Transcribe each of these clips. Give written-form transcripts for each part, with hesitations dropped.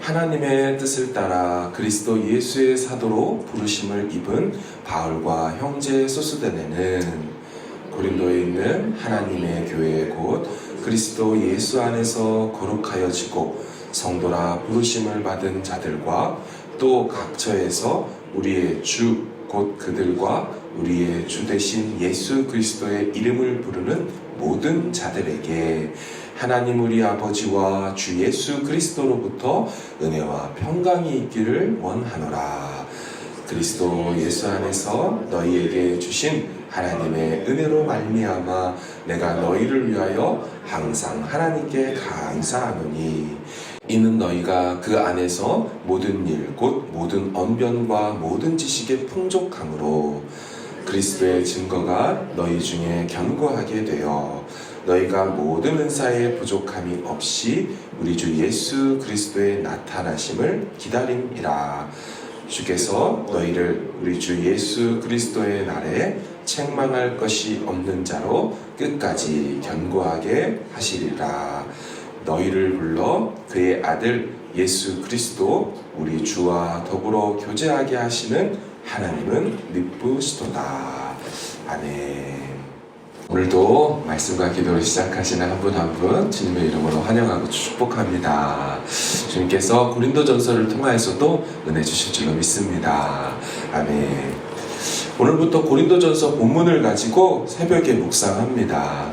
하나님의 뜻을 따라 그리스도 예수의 사도로 부르심을 입은 바울과 형제 소스데네는 고린도에 있는 하나님의 교회 곧 그리스도 예수 안에서 거룩하여지고 성도라 부르심을 받은 자들과 또 각처에서 우리의 주 곧 그들과 우리의 주 되신 예수 그리스도의 이름을 부르는 모든 자들에게 하나님 우리 아버지와 주 예수 그리스도로부터 은혜와 평강이 있기를 원하노라. 그리스도 예수 안에서 너희에게 주신 하나님의 은혜로 말미암아 내가 너희를 위하여 항상 하나님께 감사하노니 이는 너희가 그 안에서 모든 일 곧 모든 언변과 모든 지식의 풍족함으로 그리스도의 증거가 너희 중에 견고하게 되어 너희가 모든 은사에 부족함이 없이 우리 주 예수 그리스도의 나타나심을 기다림이라. 주께서 너희를 우리 주 예수 그리스도의 날에 책망할 것이 없는 자로 끝까지 견고하게 하시리라. 너희를 불러 그의 아들 예수 그리스도 우리 주와 더불어 교제하게 하시는 하나님은 미쁘시도다. 아멘. 오늘도 말씀과 기도를 시작하시는 한 분 한 분 주님의 이름으로 환영하고 축복합니다. 주님께서 고린도전서를 통하여서도 은혜 주실 줄로 믿습니다. 아멘. 오늘부터 고린도전서 본문을 가지고 새벽에 묵상합니다.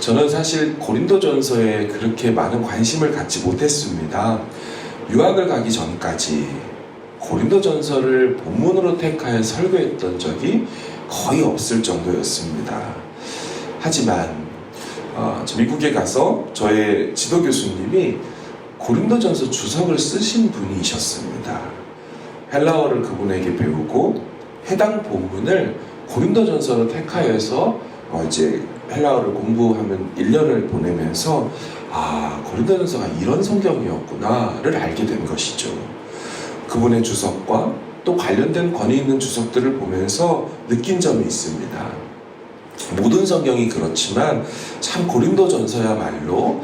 저는 사실 고린도전서에 그렇게 많은 관심을 갖지 못했습니다. 유학을 가기 전까지 고린도전서를 본문으로 택하여 설교했던 적이 거의 없을 정도였습니다. 하지만 미국에 가서 저의 지도 교수님이 고린도전서 주석을 쓰신 분이셨습니다. 헬라어를 그분에게 배우고 해당 본문을 고린도전서로 택하여서 이제 헬라어를 공부하면 1년을 보내면서 고린도전서가 이런 성경이었구나를 알게 된 것이죠. 그분의 주석과 또 관련된 권위 있는 주석들을 보면서 느낀 점이 있습니다. 모든 성경이 그렇지만 참 고린도전서야말로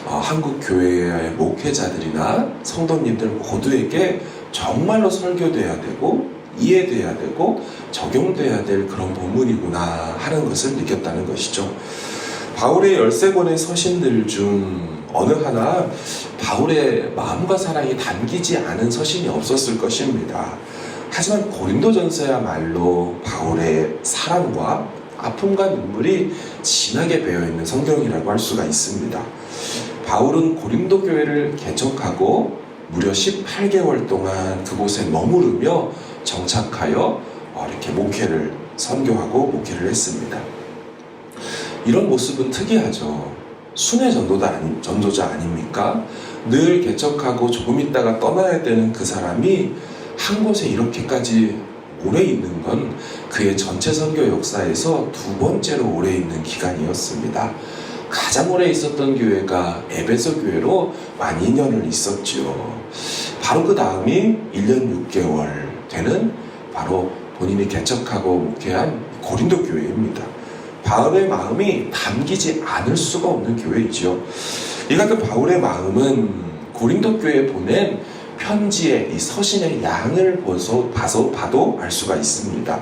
한국 교회의 목회자들이나 성도님들 모두에게 정말로 설교돼야 되고 이해돼야 되고 적용돼야 될 그런 본문이구나 하는 것을 느꼈다는 것이죠. 바울의 13권의 서신들 중 어느 하나 바울의 마음과 사랑이 담기지 않은 서신이 없었을 것입니다. 하지만 고린도전서야말로 바울의 사랑과 아픔과 눈물이 진하게 배어있는 성경이라고 할 수가 있습니다. 바울은 고린도 교회를 개척하고 무려 18개월 동안 그곳에 머무르며 정착하여 이렇게 목회를 선교하고 목회를 했습니다. 이런 모습은 특이하죠. 순회 전도자 아닙니까? 늘 개척하고 조금 있다가 떠나야 되는 그 사람이 한 곳에 이렇게까지 오래 있는 건 그의 전체 선교 역사에서 두 번째로 오래 있는 기간이었습니다. 가장 오래 있었던 교회가 에베소 교회로 만 2년을 있었죠. 바로 그 다음이 1년 6개월 되는 바로 본인이 개척하고 목회한 고린도 교회입니다. 바울의 마음이 담기지 않을 수가 없는 교회이죠. 이 같은 바울의 마음은 고린도 교회에 보낸 편지의 이 서신의 양을 봐도 알 수가 있습니다.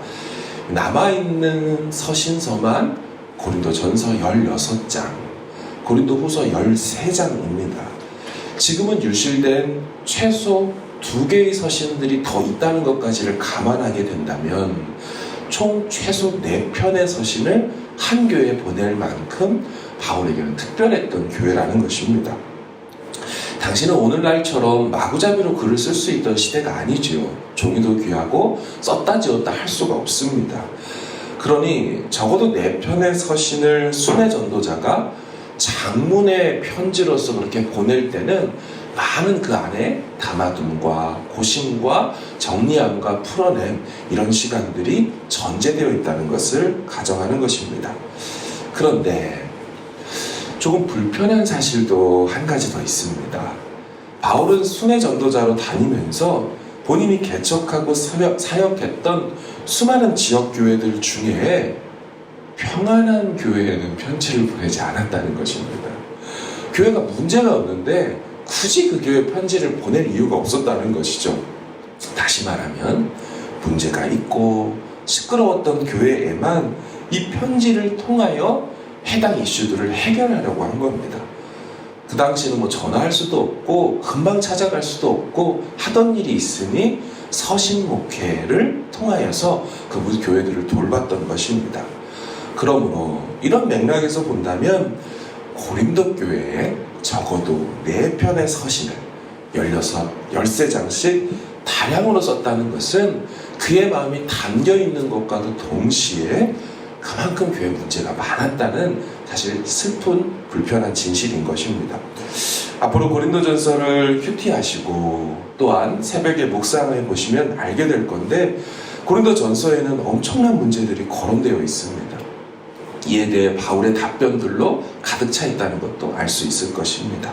남아있는 서신서만 고린도전서 16장, 고린도후서 13장입니다. 지금은 유실된 최소 2개의 서신들이 더 있다는 것까지를 감안하게 된다면 총 최소 4편의 서신을 한 교회에 보낼 만큼 바울에게는 특별했던 교회라는 것입니다. 당시는 오늘날처럼 마구잡이로 글을 쓸 수 있던 시대가 아니지요. 종이도 귀하고 썼다 지웠다 할 수가 없습니다. 그러니 적어도 4편의 서신을 순회 전도자가 장문의 편지로서 그렇게 보낼 때는 많은 그 안에 담아둠과 고심과 정리함과 풀어냄 이런 시간들이 전제되어 있다는 것을 가정하는 것입니다. 그런데 조금 불편한 사실도 한 가지 더 있습니다. 바울은 순회 전도자로 다니면서 본인이 개척하고 사역했던 수많은 지역 교회들 중에 평안한 교회에는 편지를 보내지 않았다는 것입니다. 교회가 문제가 없는데 굳이 그 교회에 편지를 보낼 이유가 없었다는 것이죠. 다시 말하면 문제가 있고 시끄러웠던 교회에만 이 편지를 통하여 해당 이슈들을 해결하려고 한 겁니다. 그 당시는 뭐 전화할 수도 없고 금방 찾아갈 수도 없고 하던 일이 있으니 서신 목회를 통하여서 그 교회들을 돌봤던 것입니다. 그러므로 이런 맥락에서 본다면 고린도 교회에 적어도 4편의 서신을 16, 13장씩 다량으로 썼다는 것은 그의 마음이 담겨있는 것과도 동시에 그만큼 교회 문제가 많았다는 사실 슬픈 불편한 진실인 것입니다. 앞으로 고린도전서를 큐티하시고 또한 새벽에 묵상해 보시면 알게 될 건데 고린도전서에는 엄청난 문제들이 거론되어 있습니다. 이에 대해 바울의 답변들로 가득 차 있다는 것도 알 수 있을 것입니다.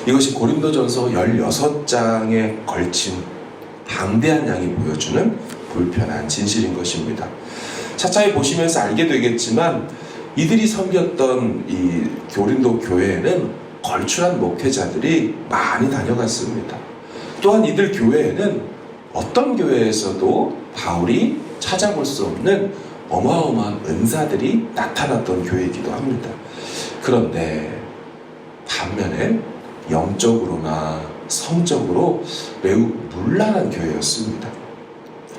이것이 고린도전서 16장에 걸친 방대한 양이 보여주는 불편한 진실인 것입니다. 차차히 보시면서 알게 되겠지만 이들이 섬겼던 이 고린도 교회에는 걸출한 목회자들이 많이 다녀갔습니다. 또한 이들 교회에는 어떤 교회에서도 바울이 찾아볼 수 없는 어마어마한 은사들이 나타났던 교회이기도 합니다. 그런데 반면에 영적으로나 성적으로 매우 문란한 교회였습니다.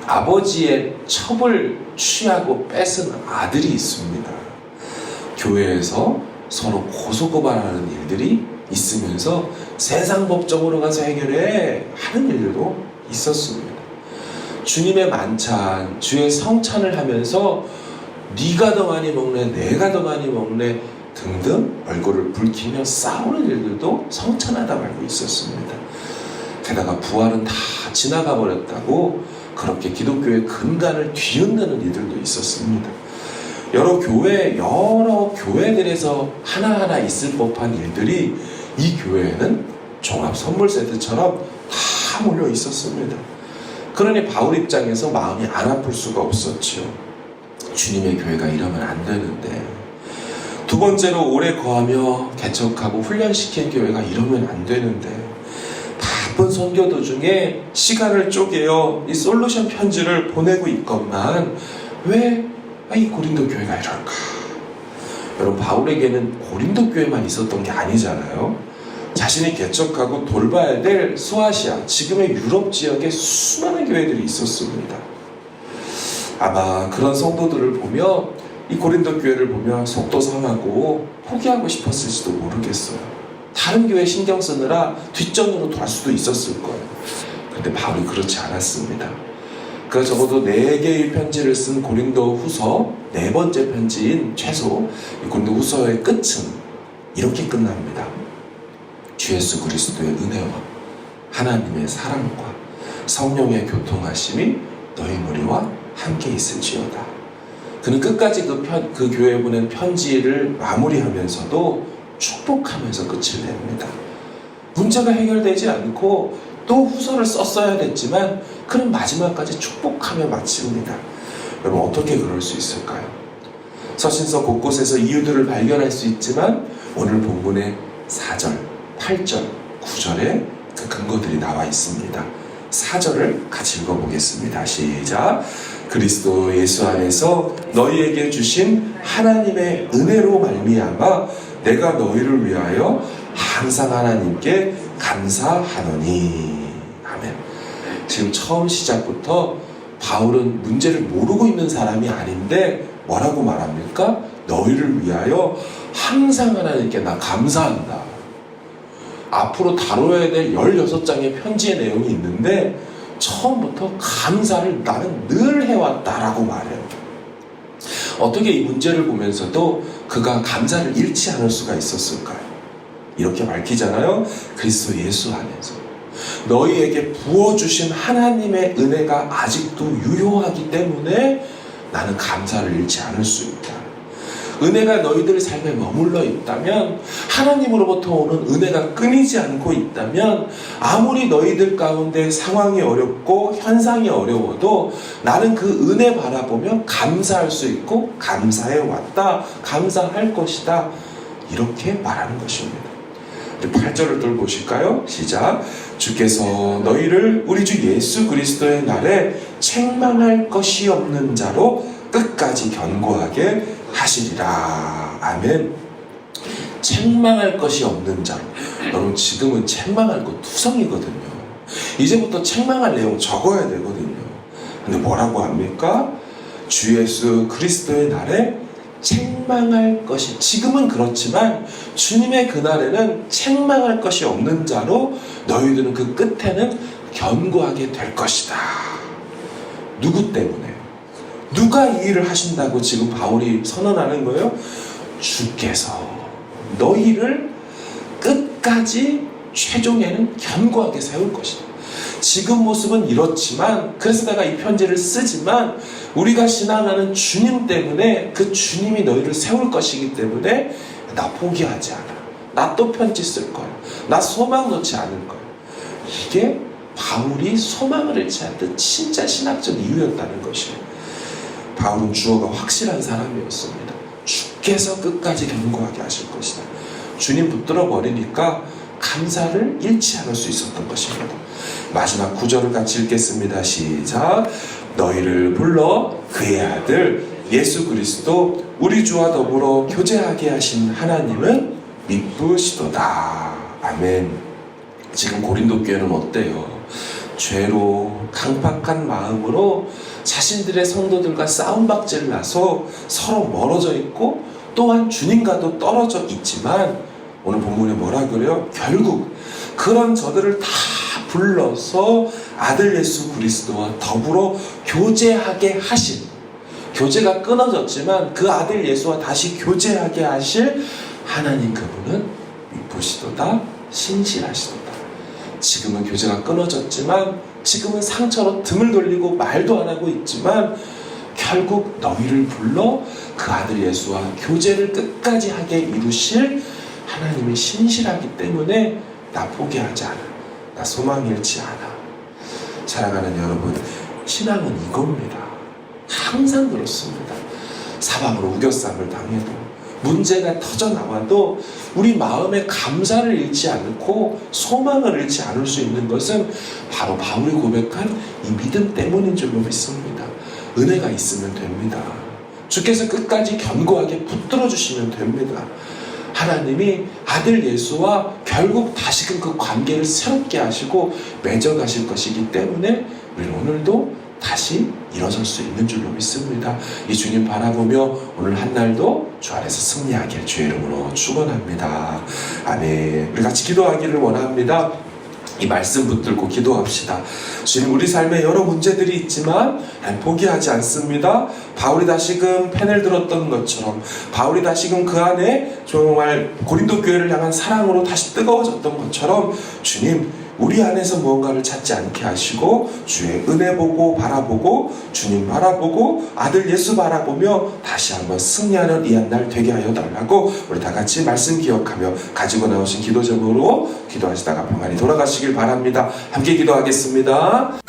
아버지의 첩을 취하고 뺏은 아들이 있습니다. 교회에서 서로 고소고발하는 일들이 있으면서 세상 법정으로 가서 해결해 하는 일들도 있었습니다. 주님의 만찬, 주의 성찬을 하면서 네가 더 많이 먹네, 내가 더 많이 먹네 등등 얼굴을 붉히며 싸우는 일들도 성찬하다 말고 있었습니다. 게다가 부활은 다 지나가 버렸다고 그렇게 기독교의 근간을 뒤흔드는 일들도 있었습니다. 여러 교회들에서 하나하나 있을 법한 일들이 이 교회에는 종합 선물 세트처럼 다 몰려 있었습니다. 그러니 바울 입장에서 마음이 안 아플 수가 없었죠. 주님의 교회가 이러면 안 되는데, 두 번째로 오래 거하며 개척하고 훈련시킨 교회가 이러면 안 되는데, 바쁜 선교 도중에 시간을 쪼개어 이 솔루션 편지를 보내고 있건만 왜 이 고린도 교회가 이럴까? 여러분, 바울에게는 고린도 교회만 있었던 게 아니잖아요. 자신이 개척하고 돌봐야 될 소아시아, 지금의 유럽 지역에 수많은 교회들이 있었습니다. 아마 그런 성도들을 보며 이 고린도 교회를 보며 속도 상하고 포기하고 싶었을지도 모르겠어요. 다른 교회 신경 쓰느라 뒷전으로 돌 수도 있었을 거예요. 그런데 바울이 그렇지 않았습니다. 그 적어도 4개의 편지를 쓴 고린도 후서 4번째 편지인 최소 이 고린도 후서의 끝은 이렇게 끝납니다. 주 예수 그리스도의 은혜와 하나님의 사랑과 성령의 교통하심이 너희 무리와 함께 있을지어다. 그는 끝까지 그 교회에 보낸 편지를 마무리하면서도 축복하면서 끝을 냅니다. 문제가 해결되지 않고 또 후서를 썼어야 됐지만 그는 마지막까지 축복하며 마칩니다. 여러분, 어떻게 그럴 수 있을까요? 서신서 곳곳에서 이유들을 발견할 수 있지만 오늘 본문의 4절, 8절, 9절에 그 근거들이 나와 있습니다. 4절을 같이 읽어보겠습니다. 시작. 그리스도 예수 안에서 너희에게 주신 하나님의 은혜로 말미암아 내가 너희를 위하여 항상 하나님께 감사하노니. 아멘. 지금 처음 시작부터 바울은 문제를 모르고 있는 사람이 아닌데 뭐라고 말합니까? 너희를 위하여 항상 하나님께 나 감사한다. 앞으로 다뤄야 될 16장의 편지의 내용이 있는데 처음부터 감사를 나는 늘 해왔다라고 말해요. 어떻게 이 문제를 보면서도 그가 감사를 잃지 않을 수가 있었을까요? 이렇게 밝히잖아요. 그리스도 예수 안에서 너희에게 부어주신 하나님의 은혜가 아직도 유효하기 때문에 나는 감사를 잃지 않을 수 있다. 은혜가 너희들 삶에 머물러 있다면, 하나님으로부터 오는 은혜가 끊이지 않고 있다면, 아무리 너희들 가운데 상황이 어렵고 현상이 어려워도 나는 그 은혜 바라보며 감사할 수 있고 감사해 왔다, 감사할 것이다, 이렇게 말하는 것입니다. 8절을 들 보실까요? 시작. 주께서 너희를 우리 주 예수 그리스도의 날에 책망할 것이 없는 자로 끝까지 견고하게 하시리라. 아멘. 책망할 것이 없는 자로. 여러분, 지금은 책망할 거 투성이거든요. 이제부터 책망할 내용 적어야 되거든요. 근데 뭐라고 합니까? 주 예수 그리스도의 날에 책망할 것이, 지금은 그렇지만 주님의 그날에는 책망할 것이 없는 자로 너희들은 그 끝에는 견고하게 될 것이다. 누구 때문에? 누가 이 일을 하신다고 지금 바울이 선언하는 거예요? 주께서 너희를 끝까지 최종에는 견고하게 세울 것이다. 지금 모습은 이렇지만, 그래서 내가 이 편지를 쓰지만, 우리가 신앙하는 주님 때문에 그 주님이 너희를 세울 것이기 때문에 나 포기하지 않아. 나 또 편지 쓸 거야. 나 소망 놓지 않을 거야. 이게 바울이 소망을 잃지 않던 진짜 신학적 이유였다는 것이에요. 바울은 주어가 확실한 사람이었습니다. 주께서 끝까지 견고하게 하실 것이다. 주님 붙들어 버리니까 감사를 잃지 않을 수 있었던 것입니다. 마지막 9절을 같이 읽겠습니다. 시작. 너희를 불러 그의 아들 예수 그리스도 우리 주와 더불어 교제하게 하신 하나님은 미쁘시도다. 아멘. 지금 고린도 교회는 어때요? 죄로 강팍한 마음으로 자신들의 성도들과 싸움박질 나서 서로 멀어져 있고, 또한 주님과도 떨어져 있지만, 오늘 본문에 뭐라 그래요? 결국 그런 저들을 다 불러서 아들 예수 그리스도와 더불어 교제하게 하신, 교제가 끊어졌지만 그 아들 예수와 다시 교제하게 하실 하나님, 그분은 미쁘시도다, 신실하시도다. 지금은 교제가 끊어졌지만, 지금은 상처로 등을 돌리고 말도 안 하고 있지만, 결국 너희를 불러 그 아들 예수와 교제를 끝까지 하게 이루실 하나님이 신실하기 때문에 나 포기하지 않아. 나 소망 잃지 않아. 사랑하는 여러분, 신앙은 이겁니다. 항상 그렇습니다. 사방으로 우겨쌈을 당해도, 문제가 터져나와도 우리 마음에 감사를 잃지 않고 소망을 잃지 않을 수 있는 것은 바로 바울이 고백한 이 믿음 때문인 줄로 믿습니다. 은혜가 있으면 됩니다. 주께서 끝까지 견고하게 붙들어 주시면 됩니다. 하나님이 아들 예수와 결국 다시금 그 관계를 새롭게 하시고 맺어가실 것이기 때문에 우리는 오늘도 다시 일어설 수 있는 줄로 믿습니다. 이 주님 바라보며 오늘 한 날도 주 안에서 승리하길 주의 이름으로 축원합니다. 아멘. 우리 같이 기도하기를 원합니다. 이 말씀 붙들고 기도합시다. 주님, 우리 삶에 여러 문제들이 있지만 포기하지 않습니다. 바울이 다시금 펜을 들었던 것처럼, 바울이 다시금 그 안에 정말 고린도 교회를 향한 사랑으로 다시 뜨거워졌던 것처럼, 주님, 우리 안에서 무언가를 찾지 않게 하시고 주의 은혜 보고 바라보고 주님 바라보고 아들 예수 바라보며 다시 한번 승리하는 이 한 날 되게 하여 달라고 우리 다 같이 말씀 기억하며 가지고 나오신 기도 제목으로 기도하시다가 평안히 돌아가시길 바랍니다. 함께 기도하겠습니다.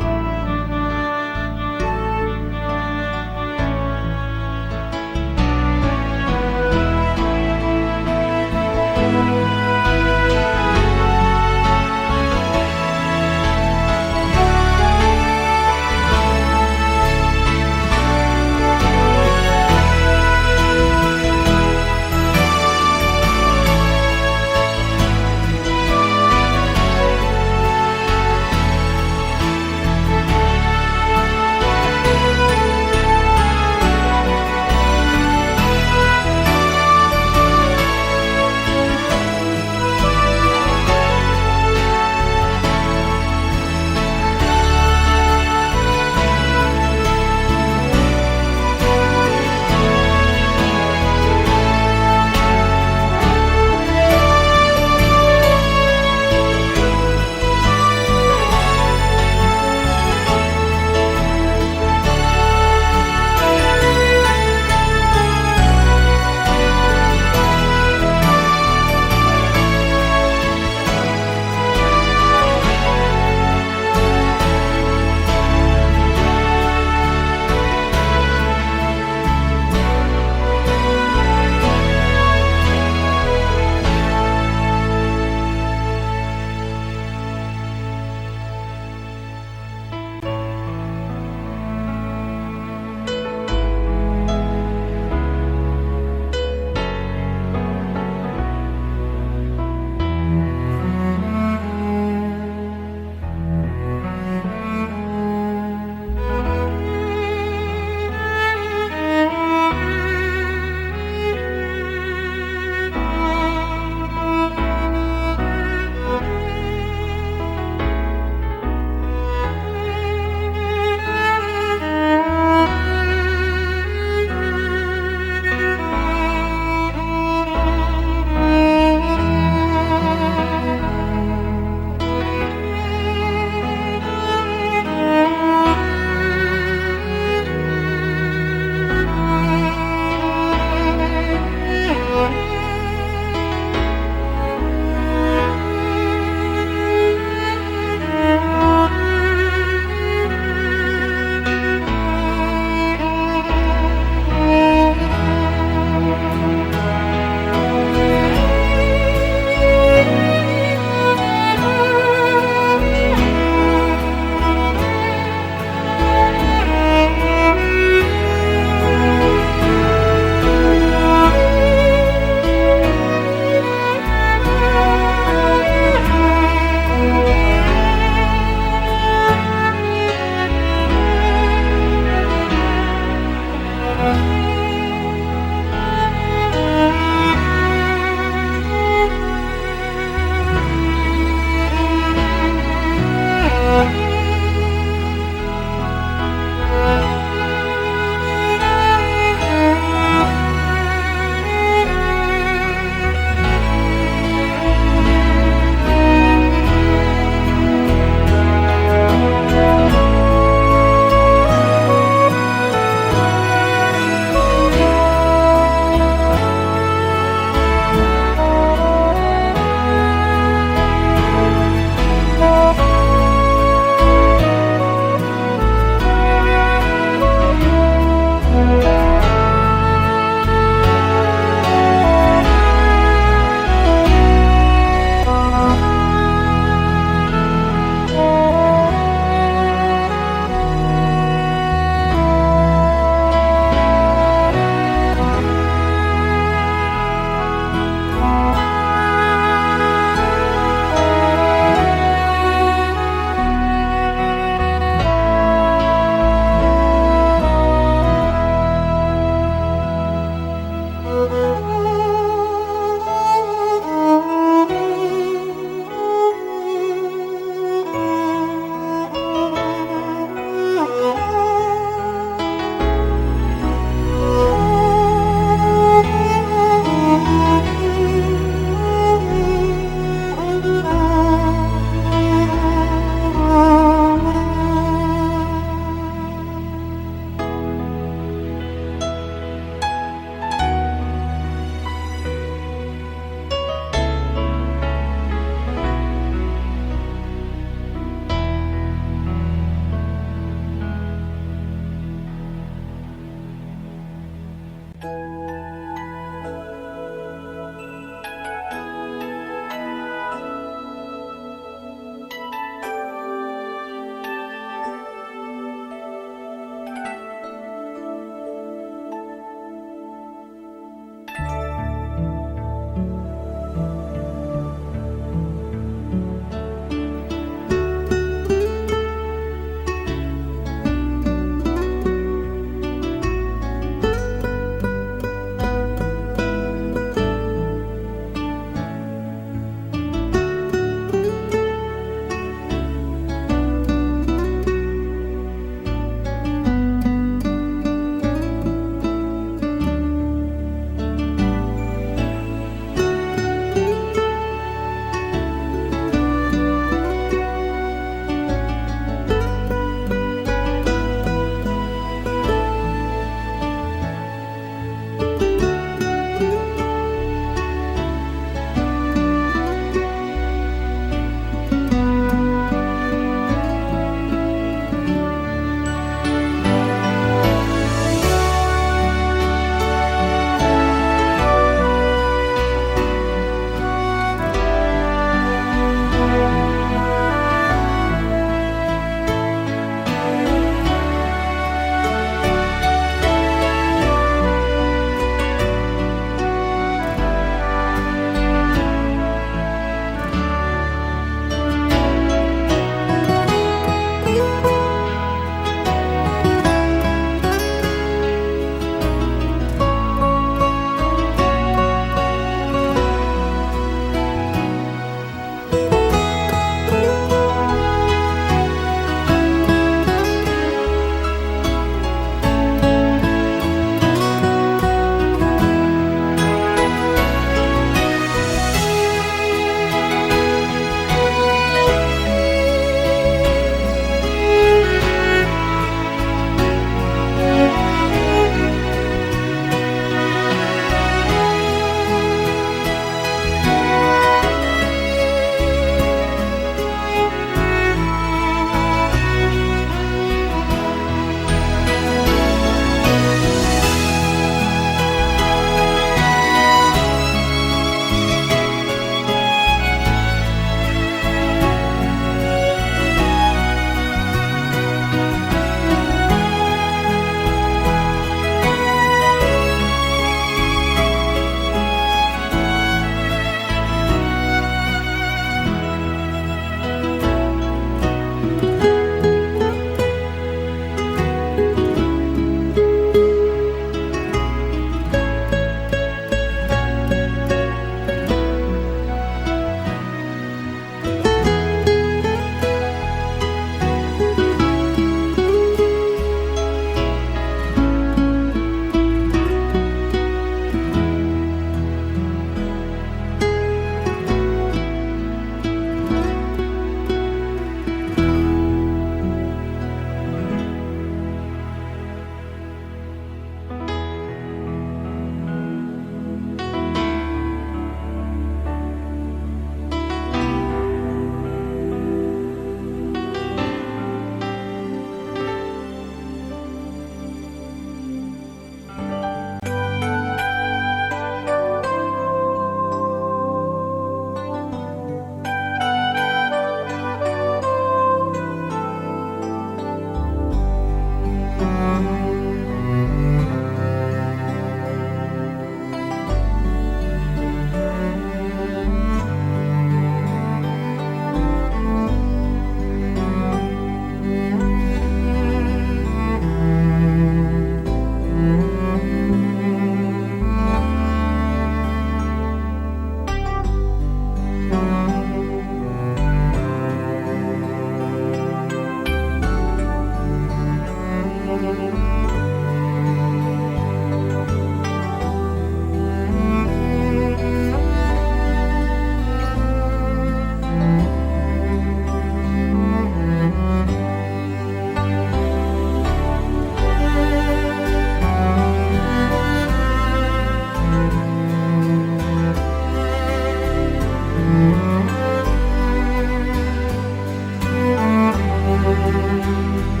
아멘.